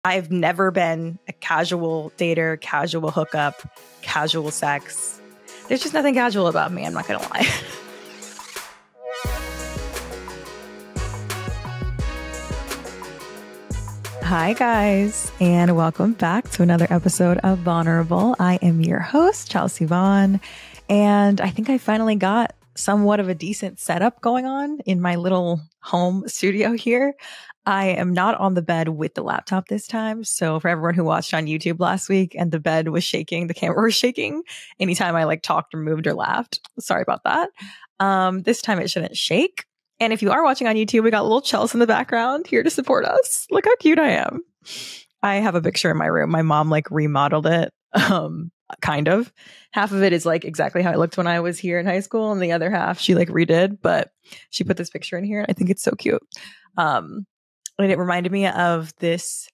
I've never been a casual dater, casual hookup, casual sex. There's just nothing casual about me, I'm not going to lie. Hi, guys, and welcome back to another episode of Vulnerable. I am your host, Chelsea Vaughn, and I think I finally got somewhat of a decent setup going on in my little home studio here. I am not on the bed with the laptop this time. So for everyone who watched on YouTube last week and the bed was shaking, the camera was shaking anytime I talked or moved or laughed. Sorry about that. This time it shouldn't shake. And if you are watching on YouTube, we got little Chelsea in the background here to support us. Look how cute I am. I have a picture in my room. My mom remodeled it. Kind of. Half of it is exactly how I looked when I was here in high school. And the other half she redid, but she put this picture in here. I think it's so cute. And it reminded me of this,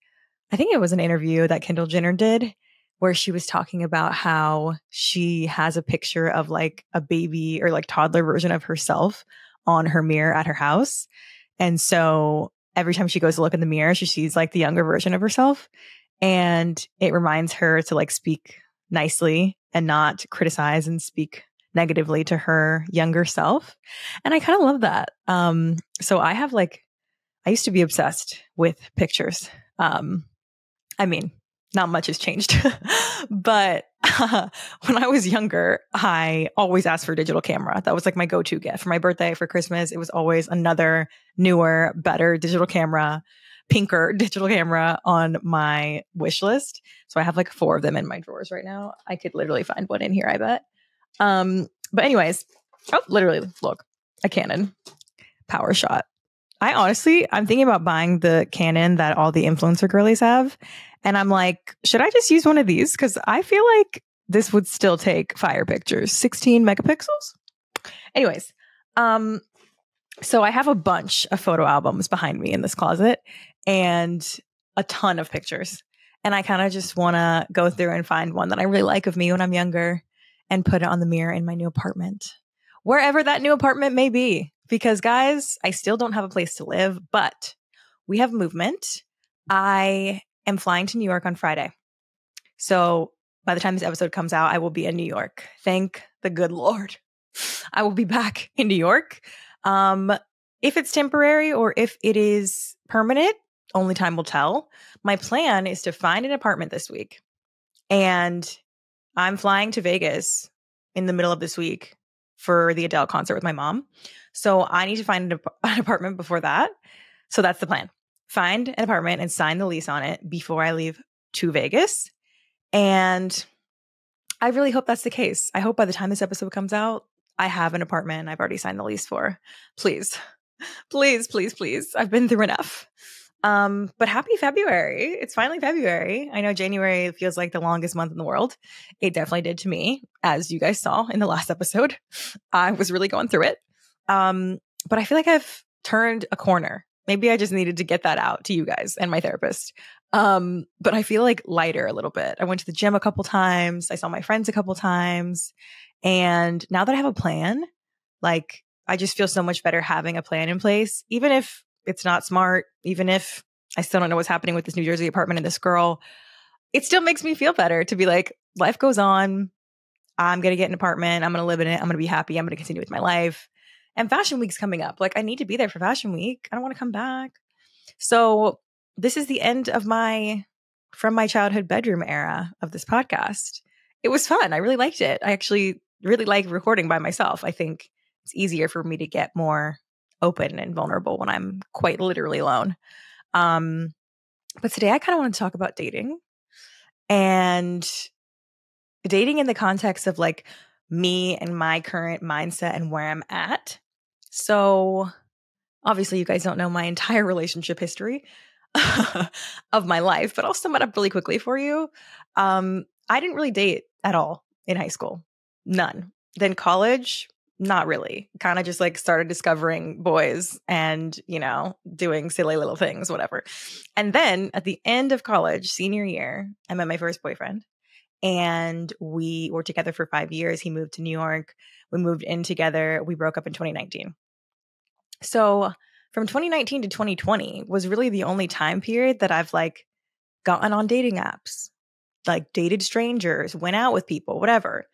I think it was an interview that Kendall Jenner did where she was talking about how she has a picture of a baby or toddler version of herself on her mirror at her house. And so every time she goes to look in the mirror, she sees the younger version of herself. And it reminds her to speak nicely and not criticize and speak negatively to her younger self. And I kind of love that. So I have I used to be obsessed with pictures. I mean, not much has changed, but when I was younger, I always asked for a digital camera. That was my go-to gift for my birthday, for Christmas. It was always another newer, better digital camera, pinker digital camera on my wish list. So I have 4 of them in my drawers right now. I could literally find one in here, I bet. But anyways, literally, look, a Canon PowerShot. I'm thinking about buying the Canon that all the influencer girlies have. And I'm should I just use one of these? Because I feel this would still take fire pictures. 16 megapixels? Anyways, so I have a bunch of photo albums behind me in this closet and a ton of pictures. And I kind of just want to go through and find one that I really like of me when I'm younger and put it on the mirror in my new apartment, wherever that new apartment may be. Because guys, I still don't have a place to live, but we have movement. I am flying to New York on Friday. So by the time this episode comes out, I will be in New York. Thank the good Lord. I will be back in New York. If it's temporary or if it is permanent, only time will tell. My plan is to find an apartment this week. And I'm flying to Vegas in the middle of this week for the Adele concert with my mom. So I need to find an apartment before that. So that's the plan. Find an apartment and sign the lease on it before I leave to Vegas. And I really hope that's the case. I hope by the time this episode comes out, I have an apartment I've already signed the lease for. Please, please, please, please. I've been through enough. But happy February. It's finally February. I know January feels like the longest month in the world. It definitely did to me, as you guys saw in the last episode. I was really going through it. But I feel like I've turned a corner. Maybe I just needed to get that out to you guys and my therapist. But I feel lighter a little bit. I went to the gym a couple times. I saw my friends a couple times. And now that I have a plan, I just feel so much better having a plan in place, even if it's not smart, even if I still don't know what's happening with this New Jersey apartment and this girl. It still makes me feel better to be life goes on. I'm going to get an apartment. I'm going to live in it. I'm going to be happy. I'm going to continue with my life. And Fashion Week's coming up. I need to be there for Fashion Week. I don't want to come back. So this is the end of from my childhood bedroom era of this podcast. It was fun. I really liked it. I actually really like recording by myself. I think it's easier for me to get more open and vulnerable when I'm quite literally alone. But today I kind of want to talk about dating and dating in the context of me and my current mindset and where I'm at. So obviously you guys don't know my entire relationship history of my life, but I'll sum it up really quickly for you. I didn't really date at all in high school. None. Then college, not really. Kind of just started discovering boys and, doing silly little things, whatever. And then at the end of college, senior year, I met my first boyfriend. And we were together for 5 years. He moved to New York. We moved in together. We broke up in 2019. So from 2019 to 2020 was really the only time period that I've gotten on dating apps, like dated strangers, went out with people, whatever.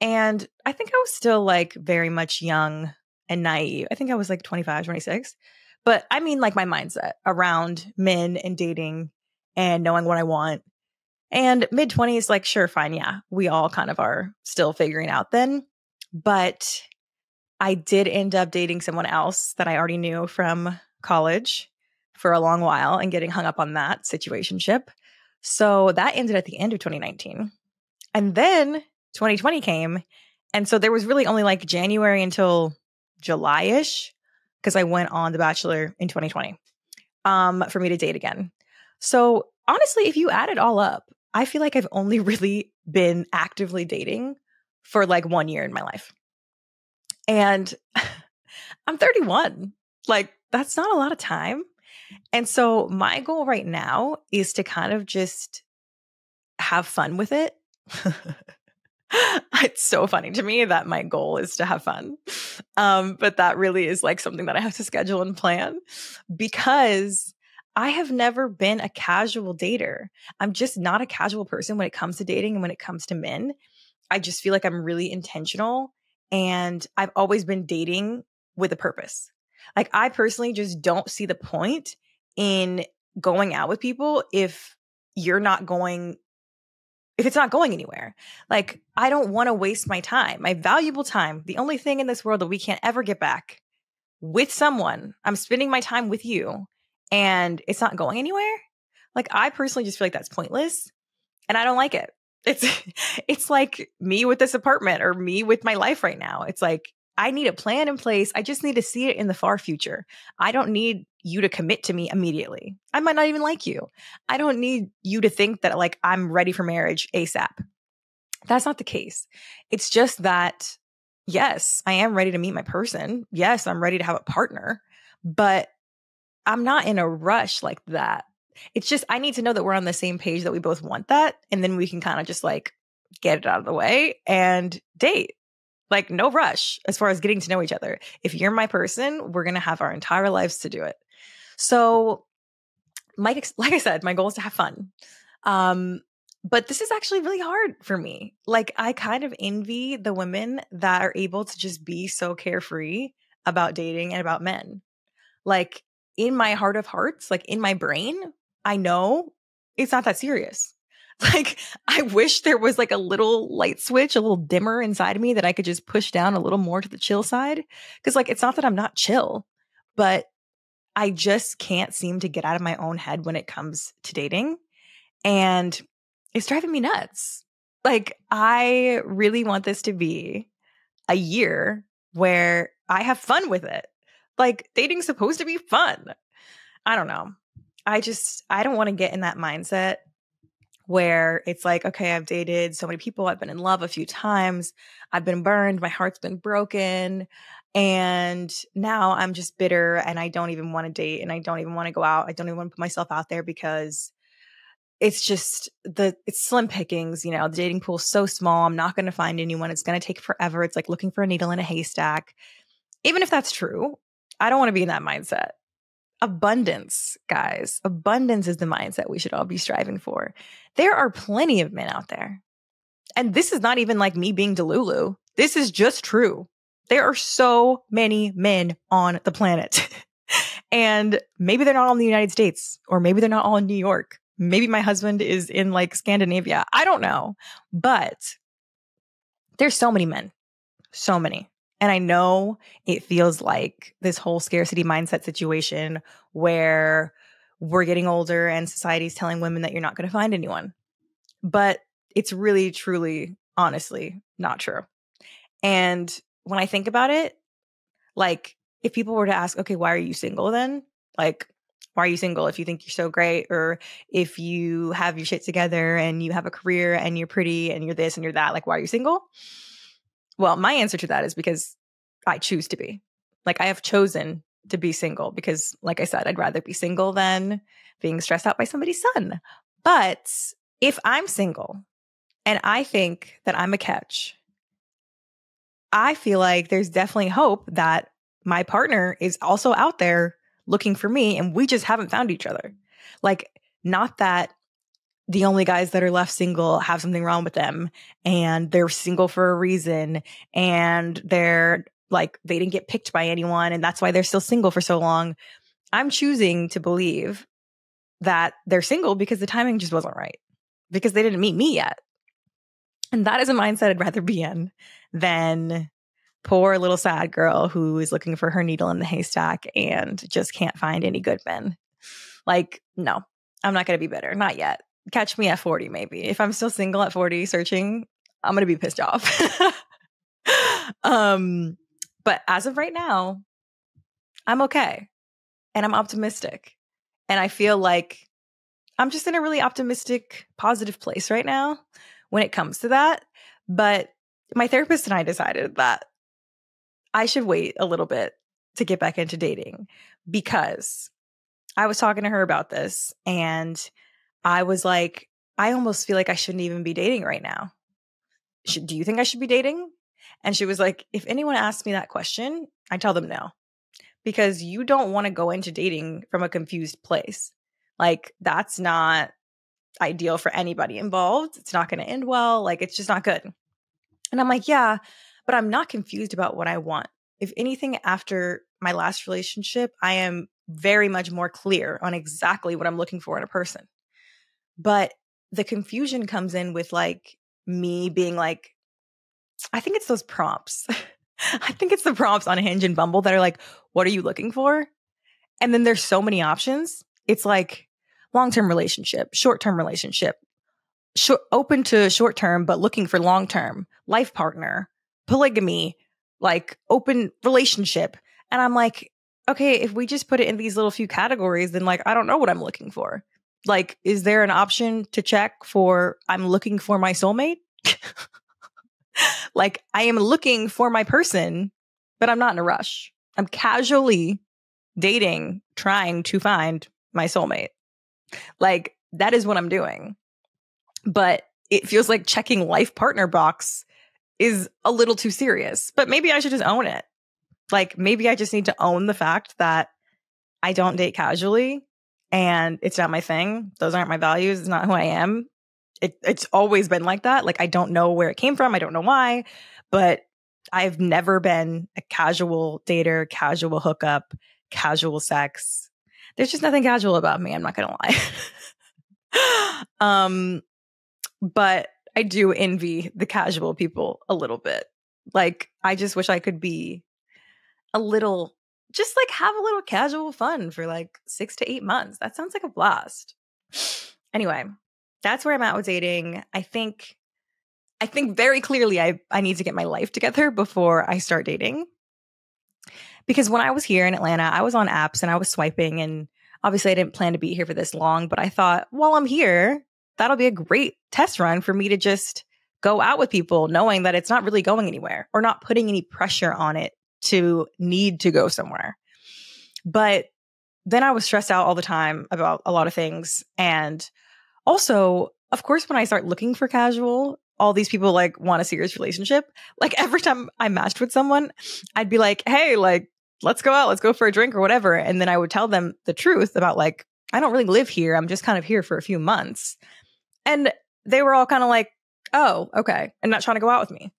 And I think I was still like very much young and naive. I think I was like 25, 26. But I mean, like my mindset around men and dating and knowing what I want. And mid 20s, like, sure, fine. Yeah, we all kind of are still figuring out then. But I did end up dating someone else that I already knew from college for a long while and getting hung up on that situationship. So that ended at the end of 2019. And then 2020 came. And so there was really only like January until July-ish, because I went on The Bachelor in 2020 for me to date again. So honestly, if you add it all up, I feel like I've only really been actively dating for like 1 year in my life. And I'm 31. Like, that's not a lot of time. And so my goal right now is to kind of just have fun with it. It's so funny to me that my goal is to have fun. But that really is like something that I have to schedule and plan, because I have never been a casual dater. I'm just not a casual person when it comes to dating and when it comes to men. I just feel like I'm really intentional, and I've always been dating with a purpose. Like, I personally just don't see the point in going out with people if it's not going anywhere. Like, I don't want to waste my time, my valuable time, the only thing in this world that we can't ever get back, with someone. I'm spending my time with you and it's not going anywhere. Like, I personally just feel like that's pointless and I don't like it. It's like me with this apartment or me with my life right now. It's like, I need a plan in place. I just need to see it in the far future. I don't need you to commit to me immediately. I might not even like you. I don't need you to think that like I'm ready for marriage ASAP. That's not the case. It's just that, yes, I am ready to meet my person. Yes, I'm ready to have a partner, but I'm not in a rush like that. It's just, I need to know that we're on the same page, that we both want that. And then we can kind of just like get it out of the way and date. Like, no rush as far as getting to know each other. If you're my person, we're going to have our entire lives to do it. So like I said, my goal is to have fun. But this is actually really hard for me. Like, I kind of envy the women that are able to just be so carefree about dating and about men. Like, in my heart of hearts, like in my brain, I know it's not that serious. Like, I wish there was like a little light switch, a little dimmer inside of me that I could just push down a little more to the chill side. Cause like, it's not that I'm not chill, but I just can't seem to get out of my own head when it comes to dating. And it's driving me nuts. Like, I really want this to be a year where I have fun with it. Like, dating's supposed to be fun. I don't know. I don't want to get in that mindset where it's like, okay, I've dated so many people. I've been in love a few times. I've been burned. My heart's been broken. And now I'm just bitter and I don't even want to date and I don't even want to go out. I don't even want to put myself out there because it's just it's slim pickings. You know, the dating pool's so small. I'm not going to find anyone. It's going to take forever. It's like looking for a needle in a haystack. Even if that's true, I don't want to be in that mindset. Abundance, guys. Abundance is the mindset we should all be striving for. There are plenty of men out there. And this is not even like me being Delulu. This is just true. There are so many men on the planet. And maybe they're not all in the United States, or maybe they're not all in New York. Maybe my husband is in like Scandinavia. I don't know. But there's so many men. So many. And I know it feels like this whole scarcity mindset situation where we're getting older and society's telling women that you're not going to find anyone. But it's really, truly, honestly not true. And when I think about it, like, if people were to ask, okay, why are you single then? Like, why are you single if you think you're so great, or if you have your shit together and you have a career and you're pretty and you're this and you're that, like, why are you single? Well, my answer to that is because I choose to be. Like, I have chosen to be single because, like I said, I'd rather be single than being stressed out by somebody's son. But if I'm single and I think that I'm a catch, I feel like there's definitely hope that my partner is also out there looking for me and we just haven't found each other. Like, not that the only guys that are left single have something wrong with them, and they're single for a reason, and they're like, they didn't get picked by anyone, and that's why they're still single for so long. I'm choosing to believe that they're single because the timing just wasn't right, because they didn't meet me yet. And that is a mindset I'd rather be in than poor little sad girl who is looking for her needle in the haystack and just can't find any good men. Like, no, I'm not going to be bitter. Not yet. Catch me at 40, maybe. If I'm still single at 40 searching, I'm going to be pissed off. But as of right now, I'm okay. And I'm optimistic. And I feel like I'm just in a really optimistic, positive place right now when it comes to that. But my therapist and I decided that I should wait a little bit to get back into dating, because I was talking to her about this and I was like, I almost feel like I shouldn't even be dating right now. Do you think I should be dating? And she was like, if anyone asks me that question, I tell them no, because you don't want to go into dating from a confused place. Like, that's not ideal for anybody involved. It's not going to end well. Like, it's just not good. And I'm like, yeah, but I'm not confused about what I want. If anything, after my last relationship, I am very much more clear on exactly what I'm looking for in a person. But the confusion comes in with like me being like, I think it's those prompts. I think it's the prompts on Hinge and Bumble that are like, what are you looking for? And then there's so many options. It's like long-term relationship, short-term relationship, open to short-term, but looking for long-term, life partner, polygamy, like open relationship. And I'm like, okay, if we just put it in these little few categories, then like, I don't know what I'm looking for. Like, is there an option to check for I'm looking for my soulmate? Like, I am looking for my person, but I'm not in a rush. I'm casually dating, trying to find my soulmate. Like, that is what I'm doing. But it feels like checking life partner box is a little too serious. But maybe I should just own it. Like, maybe I just need to own the fact that I don't date casually and it's not my thing. Those aren't my values. It's not who I am. It's always been like that. Like, I don't know where it came from. I don't know why, but I've never been a casual dater, casual hookup, casual sex. There's just nothing casual about me. I'm not going to lie. But I do envy the casual people a little bit. Like, I just wish I could be a little, just like have a little casual fun for like 6 to 8 months. That sounds like a blast. Anyway, that's where I'm at with dating. I think very clearly I need to get my life together before I start dating. Because when I was here in Atlanta, I was on apps and I was swiping, and obviously I didn't plan to be here for this long, but I thought, while I'm here, that'll be a great test run for me to just go out with people, knowing that it's not really going anywhere or not putting any pressure on it to need to go somewhere. But then I was stressed out all the time about a lot of things. And also, of course, when I start looking for casual, all these people like want a serious relationship. Like, every time I matched with someone, I'd be like, hey, like, let's go out, let's go for a drink or whatever. And then I would tell them the truth about like, I don't really live here. I'm just kind of here for a few months. And they were all kind of like, oh, okay. And not trying to go out with me.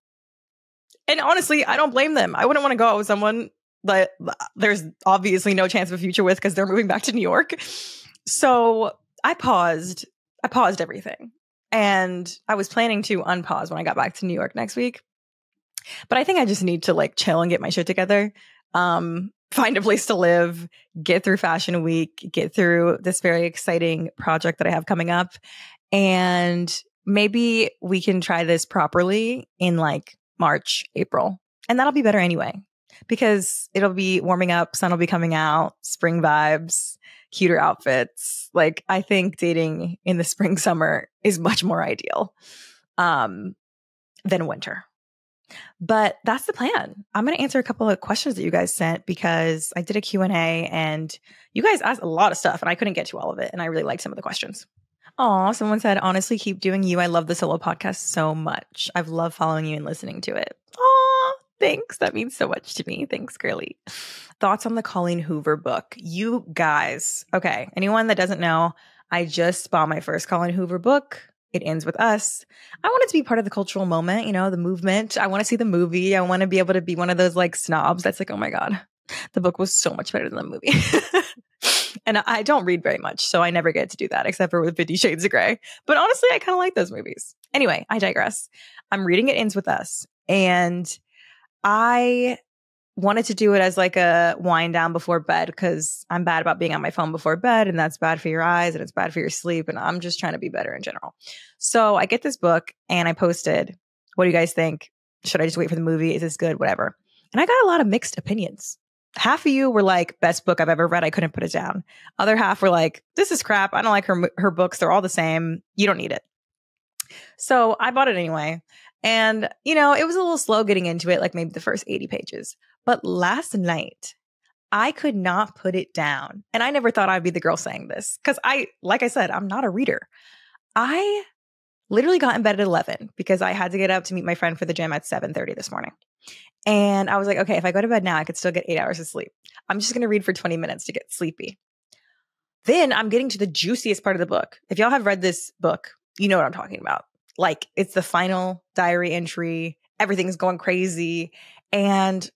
And honestly, I don't blame them. I wouldn't want to go out with someone that there's obviously no chance of a future with because they're moving back to New York. So I paused everything. And I was planning to unpause when I got back to New York next week. But I think I just need to like chill and get my shit together. Find a place to live, get through Fashion Week, get through this very exciting project that I have coming up. And maybe we can try this properly in like March, April. And that'll be better anyway, because it'll be warming up, sun will be coming out, spring vibes, cuter outfits. Like, I think dating in the spring, summer is much more ideal than winter. But that's the plan. I'm going to answer a couple of questions that you guys sent, because I did a Q&A and you guys asked a lot of stuff and I couldn't get to all of it. And I really liked some of the questions. Oh, someone said, honestly, keep doing you. I love the solo podcast so much. I've loved following you and listening to it. Oh, thanks. That means so much to me. Thanks, girly. Thoughts on the Colleen Hoover book? You guys, okay, anyone that doesn't know, I just bought my first Colin Hoover book. It Ends With Us. I want it to be part of the cultural moment, the movement. I want to see the movie. I want to be able to be one of those like snobs that's like, oh my God, the book was so much better than the movie. And I don't read very much, so I never get to do that except for with 50 Shades of Grey. But honestly, I kind of like those movies. Anyway, I digress. I'm reading It Ends With Us, and I wanted to do it as like a wind down before bed because I'm bad about being on my phone before bed, and that's bad for your eyes and it's bad for your sleep. And I'm just trying to be better in general. So I get this book and I posted, what do you guys think? Should I just wait for the movie? Is this good? Whatever. And I got a lot of mixed opinions. Half of you were like, best book I've ever read. I couldn't put it down. Other half were like, this is crap. I don't like her books. They're all the same. You don't need it. So I bought it anyway. And, it was a little slow getting into it, like maybe the first 80 pages. But last night, I could not put it down. And I never thought I'd be the girl saying this because like I said, I'm not a reader. I literally got in bed at 11 because I had to get up to meet my friend for the gym at 7:30 this morning. And I was like, okay, if I go to bed now, I could still get 8 hours of sleep. I'm just going to read for 20 minutes to get sleepy. Then I'm getting to the juiciest part of the book. If y'all have read this book, you know what I'm talking about. Like, it's the final diary entry. Everything's going crazy. And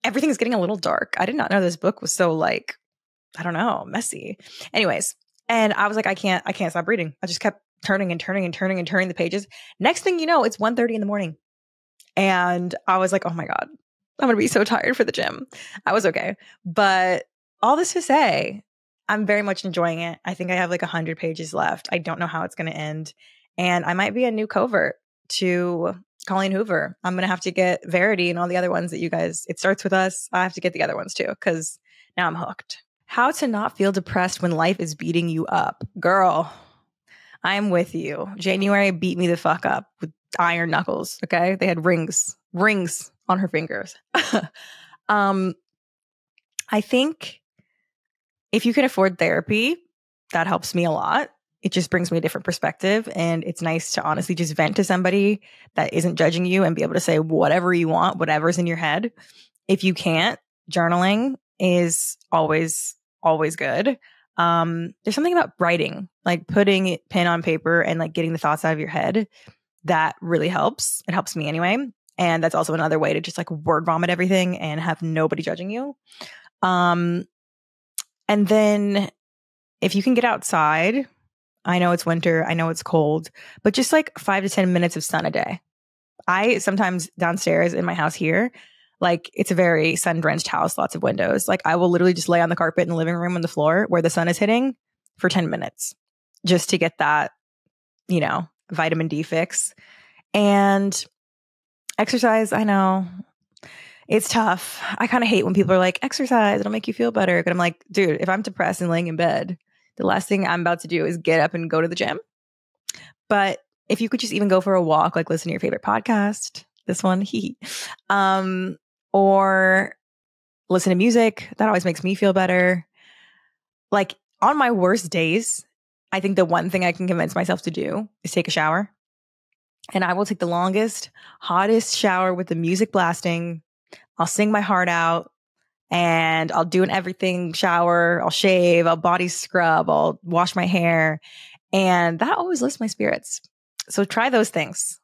everything's getting a little dark. I did not know this book was so like, I don't know, messy. Anyways, and I was like, I can't stop reading. I just kept turning the pages. Next thing you know, it's 1:30 in the morning. And I was like, oh my God, I'm going to be so tired for the gym. I was okay. But all this to say, I'm very much enjoying it. I think I have like 100 pages left. I don't know how it's going to end. And I might be a new covert to Colleen Hoover. I'm going to have to get Verity and all the other ones that you guys, It Starts With Us. I have to get the other ones too, because now I'm hooked. How to not feel depressed when life is beating you up. Girl, I'm with you. January beat me the fuck up with iron knuckles. Okay. They had rings on her fingers. I think if you can afford therapy, that helps me a lot. It just brings me a different perspective. And it's nice to honestly just vent to somebody that isn't judging you and be able to say whatever you want, whatever's in your head. If you can't, journaling is always good. There's something about writing, like putting pen on paper and like getting the thoughts out of your head. That really helps. It helps me anyway. And that's also another way to just like word vomit everything and have nobody judging you. And then if you can get outside, I know it's winter, I know it's cold, but just like 5 to 10 minutes of sun a day. I sometimes downstairs in my house here, like it's a very sun-drenched house, lots of windows. Like I will literally just lay on the carpet in the living room on the floor where the sun is hitting for 10 minutes just to get that, vitamin D fix. And exercise, I know it's tough. I kind of hate when people are like, exercise, it'll make you feel better. But I'm like, dude, if I'm depressed and laying in bed, the last thing I'm about to do is get up and go to the gym. But if you could just even go for a walk, like listen to your favorite podcast, this one, or listen to music, that always makes me feel better. Like on my worst days, I think the one thing I can convince myself to do is take a shower. And I will take the longest, hottest shower with the music blasting. I'll sing my heart out and I'll do an everything shower. I'll shave, I'll body scrub, I'll wash my hair. And that always lifts my spirits. So try those things.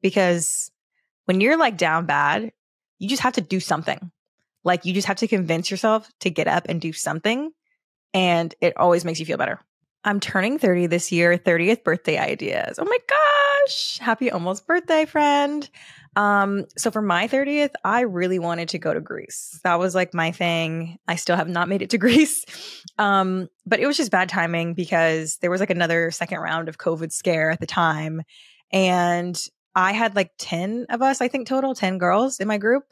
Because when you're like down bad, you just have to do something. Like you just have to convince yourself to get up and do something. And it always makes you feel better. I'm turning 30 this year, 30th birthday ideas. Oh my gosh. Happy almost birthday, friend. So for my 30th, I really wanted to go to Greece. That was like my thing. I still have not made it to Greece. But it was just bad timing because there was like another second round of COVID scare at the time. And I had like 10 of us, I think total, 10 girls in my group.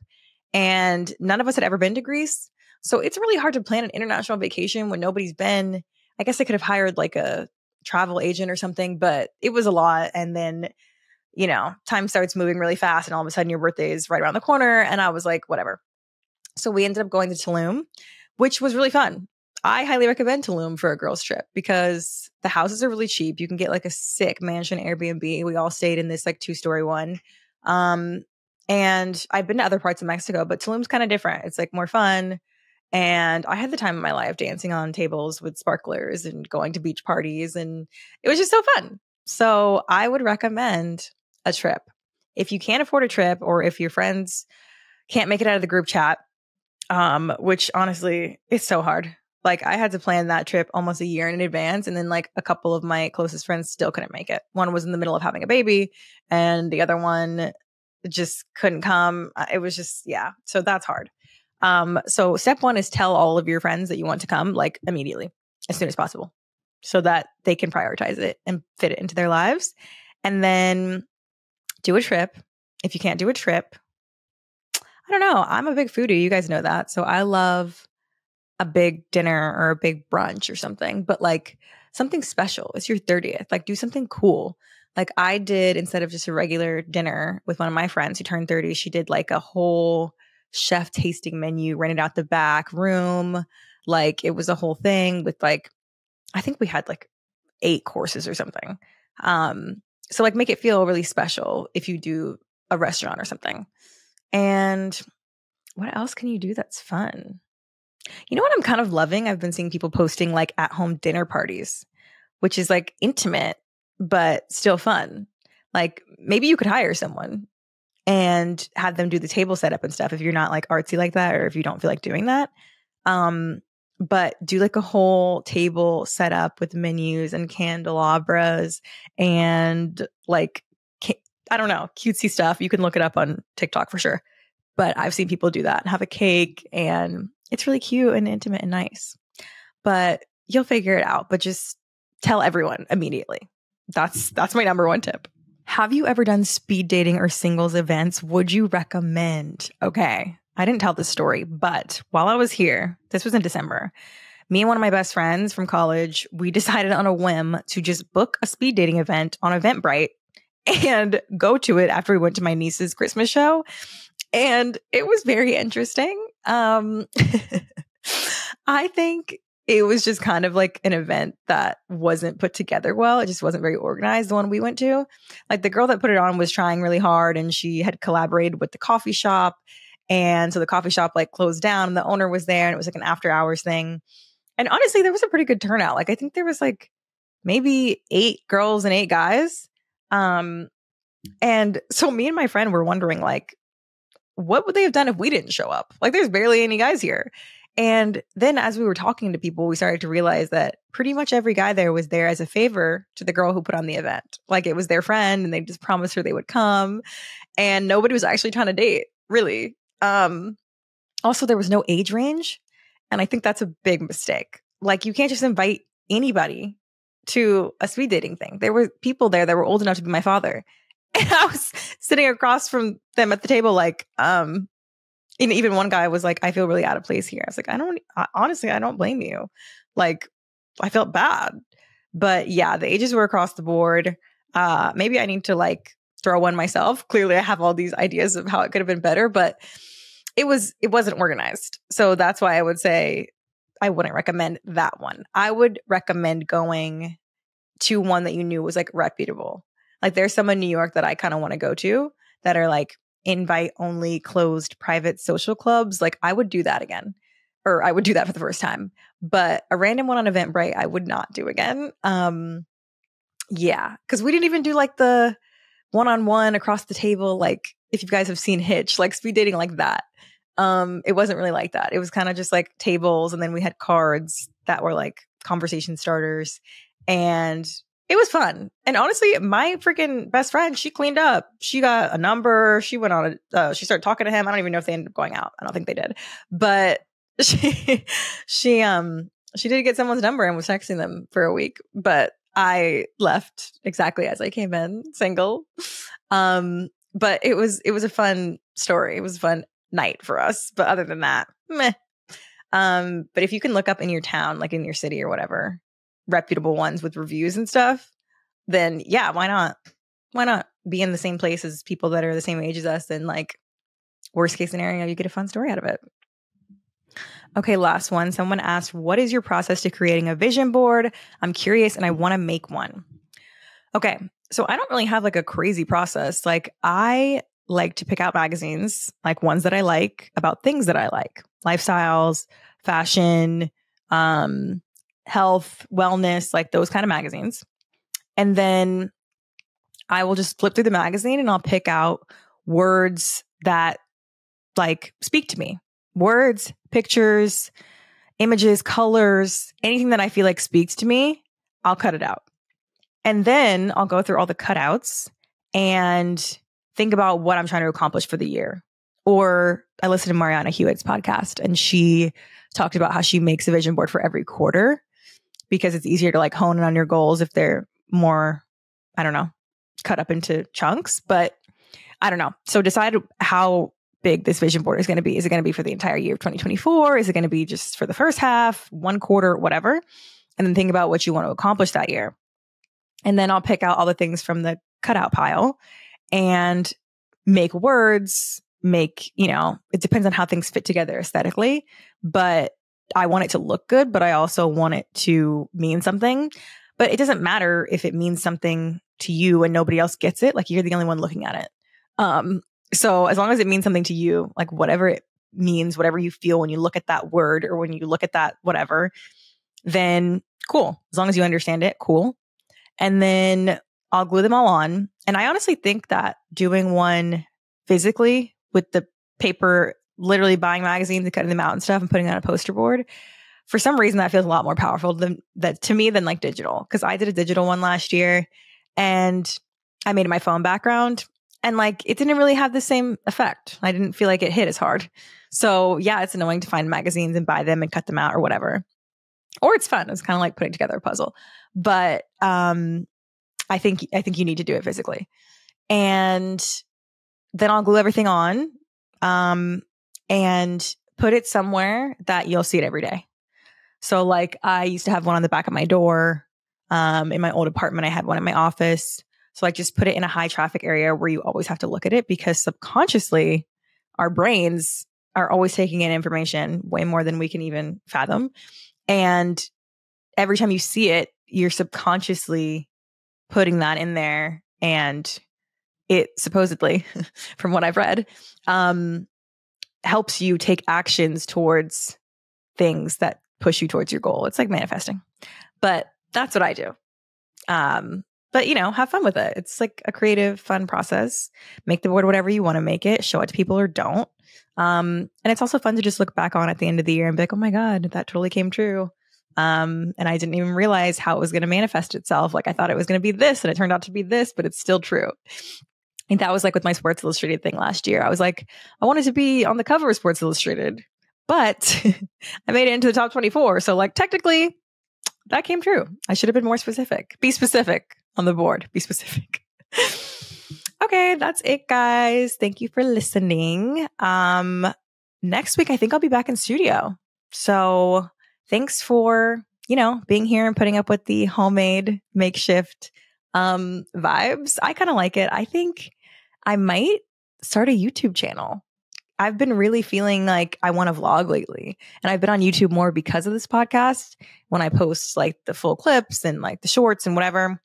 And none of us had ever been to Greece. So it's really hard to plan an international vacation when nobody's been. I guess I could have hired like a travel agent or something, but it was a lot. And then, time starts moving really fast and all of a sudden your birthday is right around the corner. And I was like, whatever. So we ended up going to Tulum, which was really fun. I highly recommend Tulum for a girls trip because the houses are really cheap. You can get like a sick mansion Airbnb. We all stayed in this like 2-story one. And I've been to other parts of Mexico, but Tulum's kind of different. It's like more fun. And I had the time of my life dancing on tables with sparklers and going to beach parties. And it was just so fun. So I would recommend a trip. If you can't afford a trip, or if your friends can't make it out of the group chat, which honestly is so hard. Like, I had to plan that trip almost a year in advance. And then like a couple of my closest friends still couldn't make it. One was in the middle of having a baby and the other one just couldn't come. It was just, yeah. So that's hard. So step one is tell all of your friends that you want to come, like, immediately, as soon as possible, so that they can prioritize it and fit it into their lives. And then do a trip. If you can't do a trip, I don't know. I'm a big foodie. You guys know that. So I love a big dinner or a big brunch or something, but like something special. It's your 30th. Like, do something cool. Like I did, instead of just a regular dinner with one of my friends who turned 30, she did like a whole chef tasting menu, rented out the back room. Like, it was a whole thing with like, I think we had like 8 courses or something. So like make it feel really special if you do a restaurant or something. And what else can you do that's fun? You know what I'm kind of loving? I've been seeing people posting like at home dinner parties, which is like intimate, but still fun. Like, maybe you could hire someone and have them do the table setup and stuff if you're not like artsy like that, or if you don't feel like doing that. But do like a whole table setup with menus and candelabras and like, I don't know, cutesy stuff. You can look it up on TikTok for sure. But I've seen people do that and have a cake, and it's really cute and intimate and nice. But you'll figure it out. But just tell everyone immediately. That's my number one tip. Have you ever done speed dating or singles events? Would you recommend? Okay, I didn't tell this story, but while I was here, this was in December, me and one of my best friends from college, we decided on a whim to just book a speed dating event on Eventbrite and go to it after we went to my niece's Christmas show. And it was very interesting. I think it was just kind of like an event that wasn't put together well. It just wasn't very organized, the one we went to. Like, the girl that put it on was trying really hard, and she had collaborated with the coffee shop. And so the coffee shop like closed down, and the owner was there, and it was like an after hours thing. And honestly, there was a pretty good turnout. Like, I think there was like maybe 8 girls and 8 guys. And so me and my friend were wondering, like, what would they have done if we didn't show up? Like, there's barely any guys here. And then as we were talking to people, we started to realize that pretty much every guy there was there as a favor to the girl who put on the event. Like, it was their friend, and they just promised her they would come. And nobody was actually trying to date, really. Also, there was no age range. And I think that's a big mistake. Like, you can't just invite anybody to a speed dating thing. There were people there that were old enough to be my father. And I was sitting across from them at the table, like, and even one guy was like, I feel really out of place here. I was like, honestly, I don't blame you. Like, I felt bad. But yeah, the ages were across the board. Maybe I need to like throw one myself. Clearly, I have all these ideas of how it could have been better, but it wasn't organized. So that's why I would say I wouldn't recommend that one. I would recommend going to one that you knew was like reputable. Like, there's some in New York that I kind of want to go to that are like invite only closed private social clubs. Like, I would do that again, or I would do that for the first time. But a random one on Eventbrite, I would not do again. Yeah, because we didn't even do like the one-on-one across the table. Like, if you guys have seen Hitch, like speed dating like that. It wasn't really like that. It was kind of just like tables, and then we had cards that were like conversation starters, and it was fun. And honestly, my freaking best friend, she cleaned up. She got a number. She went on she started talking to him. I don't even know if they ended up going out. I don't think they did. But she did get someone's number and was texting them for a week. But I left exactly as I came in, single. But it was a fun story. It was a fun night for us. But other than that, meh. But if you can look up in your town, like in your city or whatever, reputable ones with reviews and stuff, then yeah, why not? Why not be in the same place as people that are the same age as us? And like, worst case scenario, you get a fun story out of it. Okay, last one. Someone asked, what is your process to creating a vision board? I'm curious and I want to make one. Okay, so I don't really have like a crazy process. Like, I like to pick out magazines, like ones that I like, about things that I like, lifestyles, fashion, health, wellness, like those kind of magazines. And then I will just flip through the magazine and I'll pick out words that like speak to me. Words, pictures, images, colors, anything that I feel like speaks to me, I'll cut it out. And then I'll go through all the cutouts and think about what I'm trying to accomplish for the year. Or I listened to Mariana Hewitt's podcast and she talked about how she makes a vision board for every quarter because it's easier to like hone in on your goals if they're more, I don't know, cut up into chunks. But I don't know. So decide how big this vision board is going to be. Is it going to be for the entire year of 2024? Is it going to be just for the first half, one quarter, whatever? And then think about what you want to accomplish that year. And then I'll pick out all the things from the cutout pile and make words, it depends on how things fit together aesthetically, but I want it to look good, but I also want it to mean something. But it doesn't matter if it means something to you and nobody else gets it. Like you're the only one looking at it. So as long as it means something to you, like whatever it means, whatever you feel when you look at that word or when you look at that whatever, then cool. As long as you understand it, cool. And then I'll glue them all on. And I honestly think that doing one physically with the paper, literally buying magazines and cutting them out and stuff and putting it on a poster board, for some reason that feels a lot more powerful to me than like digital. Because I did a digital one last year and I made it my phone background and like it didn't really have the same effect. I didn't feel like it hit as hard. So yeah, it's annoying to find magazines and buy them and cut them out or whatever. Or it's fun. It's kind of like putting together a puzzle. But I think you need to do it physically. And then I'll glue everything on and put it somewhere that you'll see it every day. So like I used to have one on the back of my door. In my old apartment, I had one in my office. So I just put it in a high traffic area where you always have to look at it because subconsciously our brains are always taking in information way more than we can even fathom. And every time you see it, you're subconsciously putting that in there. And it supposedly, from what I've read, helps you take actions towards things that push you towards your goal. It's like manifesting. But that's what I do. But, have fun with it. It's like a creative, fun process. Make the board whatever you want to make it. Show it to people or don't. And it's also fun to just look back on at the end of the year and be like, oh my God, that totally came true. And I didn't even realize how it was going to manifest itself. Like I thought it was going to be this and it turned out to be this, but it's still true. And that was like with my Sports Illustrated thing last year. I was like, I wanted to be on the cover of Sports Illustrated, but I made it into the top 24. So like technically that came true. I should have been more specific. Be specific on the board. Be specific. Okay, that's it, guys. Thank you for listening. Next week, I think I'll be back in studio. So thanks for, being here and putting up with the homemade makeshift vibes. I kind of like it. I think I might start a YouTube channel. I've been really feeling like I want to vlog lately. And I've been on YouTube more because of this podcast when I post like the full clips and like the shorts and whatever.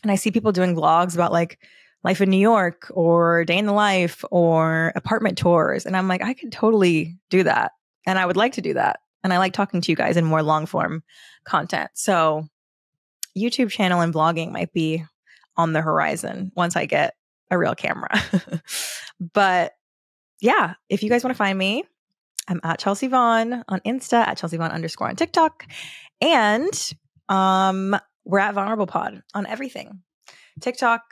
And I see people doing vlogs about like life in New York or day in the life or apartment tours. And I'm like, I could totally do that. And I would like to do that. And I like talking to you guys in more long form content. So YouTube channel and vlogging might be on the horizon once I get a real camera. But yeah, if you guys want to find me, I'm at Chelsea Vaughn on Insta, at Chelsea Vaughn _ on TikTok. And we're at Vulnerable Pod on everything. TikTok,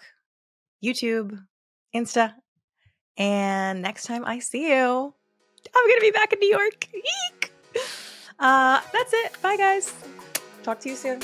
YouTube, Insta. And next time I see you, I'm going to be back in New York. Eek! That's it. Bye, guys. Talk to you soon.